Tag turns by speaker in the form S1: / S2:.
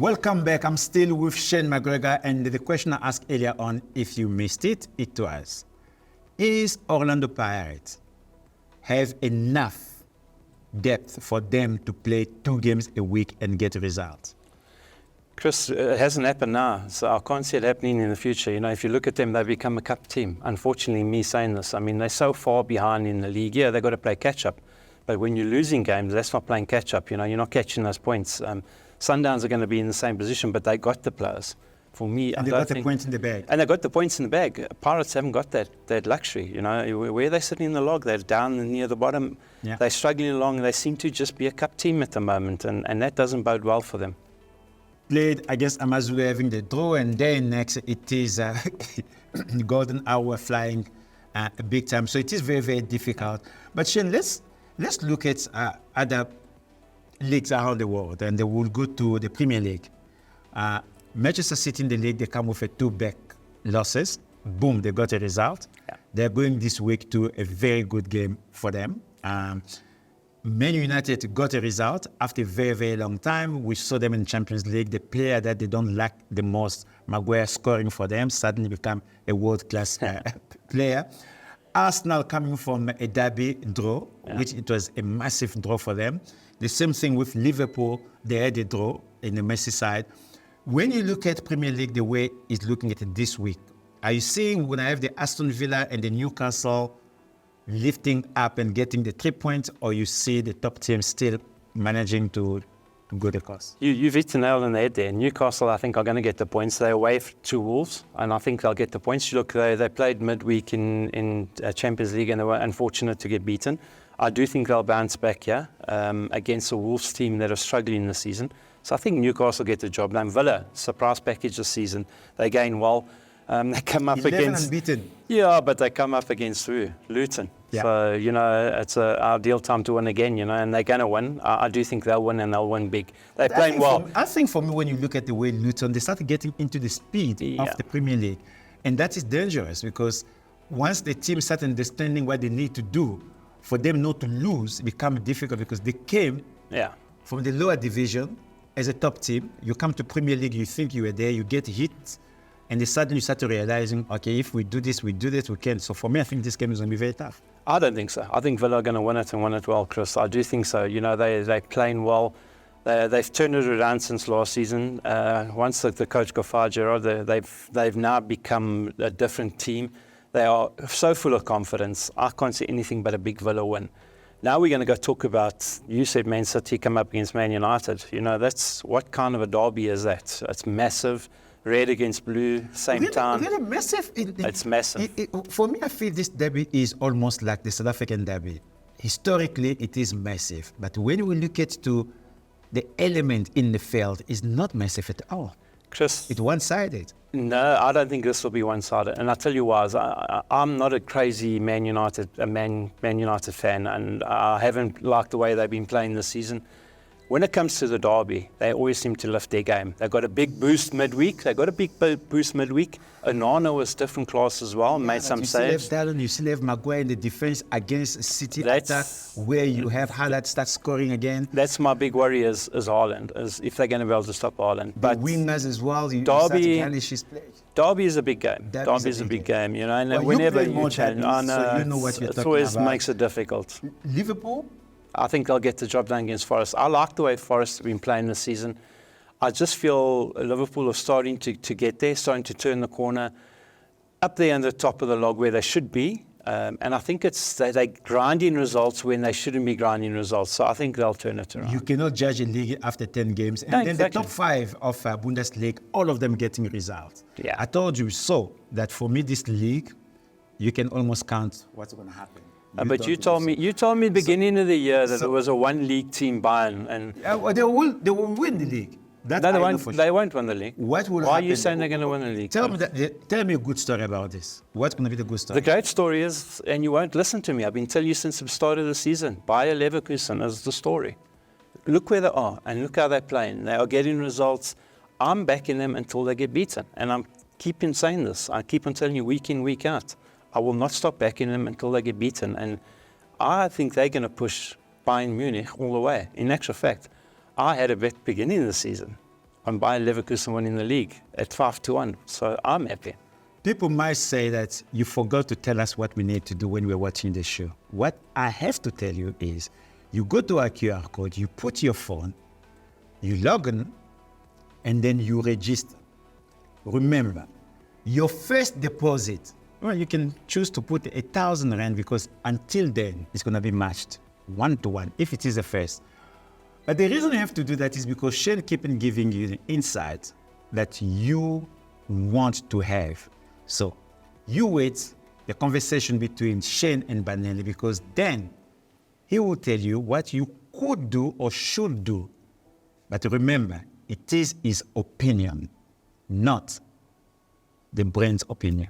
S1: Welcome back. I'm still with Shane Mcgregor, and the question I asked earlier on, if you missed it, it was, is Orlando Pirates have enough depth for them to play 2 games a week and get results?
S2: Chris, it hasn't happened now, so I can't see it happening in the future. You know, if you look at them, they've become a cup team. Unfortunately, me saying this, I mean, they're so far behind in the league. Yeah, they've got to play catch-up. But when you're losing games, that's not playing catch-up. You know, you're not catching those points. Sundowns are going to be in the same position, but they got the players. For me,
S1: and they got the points in the bag.
S2: And they got the points in the bag. Pirates haven't got that luxury. You know, where they're sitting in the log, they're down near the bottom. Yeah. They're struggling along. They seem to just be a cup team at the moment, and that doesn't bode well for them.
S1: Played against Amazulu having the draw, and then next it is golden hour flying big time. So it is very, very difficult. But Shane, let's look at other leagues around the world, and they will go to the Premier League. Manchester City in the league, they come with 2 back losses. Boom, they got a result. Yeah. They're going this week to a very good game for them. Man United got a result after a very, very long time. We saw them in Champions League. The player that they don't lack the most, Mcgregor, scoring for them, suddenly become a world-class player. Arsenal coming from a derby draw, which it was a massive draw for them. The same thing with Liverpool. They had a draw in the Merseyside. When you look at Premier League, the way it's looking at it this week, are you seeing when I have the Aston Villa and the Newcastle lifting up and getting the 3 points, or you see the top team still managing to go the course?
S2: You've hit the nail on the head there. Newcastle, I think, are going to get the points. They're away to Wolves, and I think they'll get the points. You look, they played midweek in Champions League, and they were unfortunate to get beaten. I do think they'll bounce back here against a Wolves team that are struggling this season. So I think Newcastle get the job done. Villa, surprise package this season. They gain well. They come up
S1: 11
S2: against...
S1: unbeaten.
S2: Yeah, but they come up against who? Luton. Yeah. So, you know, it's an ideal time to win again, you know, and they're going to win. I do think they'll win, and they'll win big. They're playing well.
S1: I think for me, when you look at the way Luton, they started getting into the speed of the Premier League. And that is dangerous, because once the team start understanding what they need to do, for them not to lose, it becomes difficult, because they came from the lower division as a top team. You come to Premier League, you think you were there, you get hit, and then suddenly you start realizing, okay, if we do this, we can. So for me, I think this game is going to be very tough.
S2: I don't think so. I think Villa are going to win it, and win it well, Chris. I do think so. You know, they're playing well. They've turned it around since last season. Once the coach got fired, Gerard, they've now become a different team. They are so full of confidence. I can't see anything but a big Villa win. Now we're going to go talk about, you said Man City come up against Man United. You know, that's what kind of a derby is that? It's massive. Red against blue, same time.
S1: Really massive.
S2: It's massive.
S1: For me, I feel this derby is almost like the South African derby. Historically, it is massive. But when we look at the element in the field, it's not massive at all.
S2: Chris,
S1: it's one-sided.
S2: No, I don't think this will be one-sided, and I'll tell you why. I'm not a crazy Man United fan, and I haven't liked the way they've been playing this season. When it comes to the derby, they always seem to lift their game. They've got a big boost midweek. Onana was different class as well, made some saves.
S1: You still have Mcgregor in the defense against City attack, where you have Haaland start scoring again.
S2: That's my big worry is Haaland, is if they're going to be able to stop Haaland.
S1: But wingers as well.
S2: Derby is a big game. Derby is a big game, you know. And whenever you challenge, I know,
S1: so you know what you're talking
S2: it always
S1: about.
S2: makes it difficult.
S1: Liverpool?
S2: I think they'll get the job done against Forest. I like the way Forest have been playing this season. I just feel Liverpool are starting to get there, starting to turn the corner, up there on the top of the log where they should be. And I think they're grinding results when they shouldn't be grinding results. So I think they'll turn it around.
S1: You cannot judge a league after 10 games. And then
S2: exactly.
S1: The top 5 of Bundesliga, all of them getting results.
S2: Yeah.
S1: I told you so that for me, this league, you can almost count what's going to happen.
S2: But you told me at the beginning of the year that there was a one-league team, Bayern, and
S1: well, they will win the league.
S2: They won't win the league.
S1: Why
S2: are you saying they're going to win the league?
S1: Tell me a good story about this. What's going to be the good story?
S2: The great story is, and you won't listen to me, I've been telling you since the start of the season, Bayer Leverkusen is the story. Look where they are, and look how they're playing. They are getting results. I'm backing them until they get beaten, and I'm keeping saying this. I keep on telling you week in, week out. I will not stop backing them until they get beaten. And I think they're going to push Bayern Munich all the way. In actual fact, I had a bet beginning of the season on Bayer Leverkusen winning the league at 5-1. So I'm happy.
S1: People might say that you forgot to tell us what we need to do when we're watching the show. What I have to tell you is you go to our QR code, you put your phone, you log in, and then you register. Remember, your first deposit, well, you can choose to put 1,000 Rand because until then, it's going to be matched 1-to-1 if it is the first. But the reason you have to do that is because Shane keeps giving you the insight that you want to have. So you wait the conversation between Shane and Banelli because then he will tell you what you could do or should do. But remember, it is his opinion, not the brain's opinion.